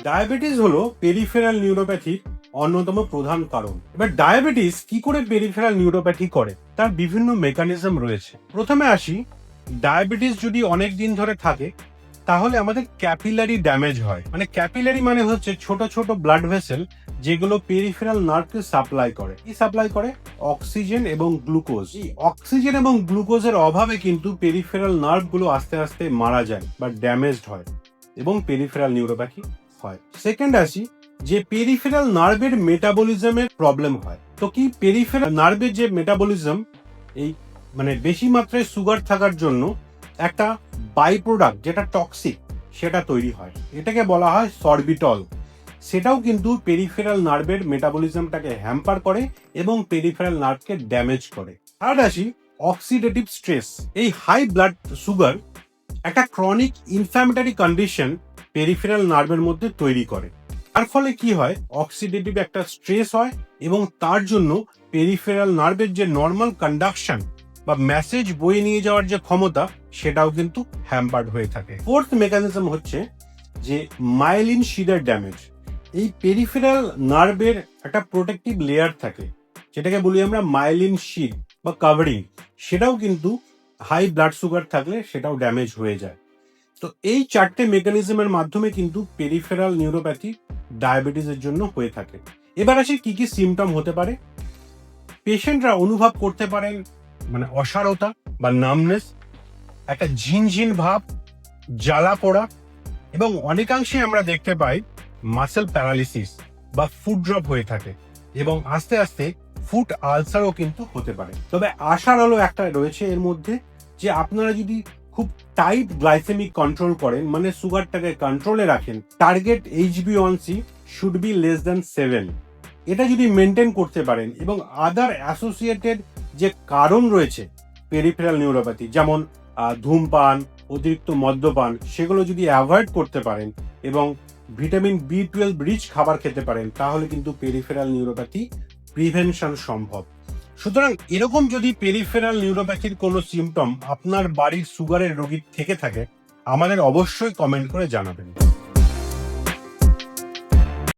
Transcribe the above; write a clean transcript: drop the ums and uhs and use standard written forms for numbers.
Diabetes হলো peripheral নিউরোপ্যাথির অন্যতম প্রধান কারণ। এবার ডায়াবেটিস কি করে পেরিফেরাল নিউরোপ্যাথি করে তার বিভিন্ন মেকানিজম রয়েছে। প্রথমে আসি, ডায়াবেটিস যদি অনেক দিন ধরে থাকে তাহলে আমাদের ক্যাপিলারি ড্যামেজ হয়। মানে ক্যাপিলারি মানে হচ্ছে ছোট ছোট ব্লাড ভেসেল যেগুলো পেরিফেরাল নার্ভকে সাপ্লাই করে। কি সাপ্লাই করে? অক্সিজেন এবং গ্লুকোজ। এই অক্সিজেন এবং গ্লুকোজের অভাবে কিন্তু পেরিফেরাল নার্ভগুলো আস্তে আস্তে মারা যায় বা ড্যামেজড হয় এবং পেরিফেরাল নিউরোপ্যাথি হয়। সেকেন্ড আসি, যে পেরিফেরাল নার্ভের মেটাবলিজমের প্রবলেম হয়। তো কি পেরিফেরাল নার্ভের যে মেটাবলিজম, এই মানে বেশি মাত্রায় সুগার থাকার জন্য একটা বাই প্রোডাক্ট যেটা টক্সিক সেটা তৈরি হয়, এটাকে বলা হয় সরবিটল। সেটাও কিন্তু পেরিফেরাল নার্ভের মেটাবলিজমটাকে হ্যাম্পার করে এবং পেরিফেরাল নার্ভকে ড্যামেজ করে। থার্ড আসি, অক্সিডেটিভ স্ট্রেস। এই হাই ব্লাড সুগার একটা ক্রনিক ইনফ্ল্যামেটরি কন্ডিশন পেরিফেরাল নার্ভের মধ্যে তৈরি করে। তার ফলে কি হয়, অক্সিডেটিভ একটা স্ট্রেস হয় এবং তার জন্য পেরিফেরাল নার্ভের যে নর্মাল কন্ডাকশন বা মেসেজ বয়ে নিয়ে যাওয়ার যে ক্ষমতা সেটাও কিন্তু হ্যাম্পার্ড হয়ে থাকে। ফোর্থ মেকানিজম হচ্ছে যে মাইলিন শিডের ড্যামেজ। এই পেরিফেরাল নার্ভের একটা প্রোটেক্টিভ লেয়ার থাকে যেটাকে বলি আমরা মাইলিন শিড বা কাভারিং, সেটাও কিন্তু হাই ব্লাড সুগার থাকলে সেটাও ড্যামেজ হয়ে যায়। তো এই চারটে মেকানিজমের মাধ্যমে কিন্তু পেরিফেরাল নিউরোপ্যাথি ডায়াবেটিসের জন্য হয়ে থাকে। এবার আসি কি কি সিমটম হতে পারে। পেশেন্টরা অনুভব করতে পারেন মানে অসারতা বা নামনেস, একটা ঝিনঝিন ভাব, জ্বালা পোড়া, এবং অনেকাংশে আমরা দেখতে পাই মাসেল প্যারালিসিস বা ফুট ড্রপ হয়ে থাকে এবং আস্তে আস্তে ফুট আলসারও কিন্তু হতে পারে। তবে আশার আলো একটা রয়েছে এর মধ্যে, যে আপনারা যদি খুব টাইট গ্লাইসেমিক কন্ট্রোল করেন, মানে সুগারটাকে কন্ট্রোলে রাখেন, target HbA1c should be less than 7, এটা যদি মেনটেন করতে পারেন এবং আদার অ্যাসোসিয়েটেড যে কারণ রয়েছে পেরিফেরাল নিউরোপ্যাথি, যেমন ধূমপান, অতিরিক্ত মদ্যপান, সেগুলো যদি অ্যাভয়েড করতে পারেন এবং ভিটামিন B12 রিচ খাবার খেতে পারেন, তাহলে কিন্তু পেরিফেরাল নিউরোপ্যাথি প্রিভেনশন সম্ভব। সুতরাং এরকম যদি পেরিফেরাল নিউরোপ্যাথির কোনো সিমটম আপনার বাড়ির সুগারের রোগী থেকে থাকে, আমাদের অবশ্যই কমেন্ট করে জানাবেন।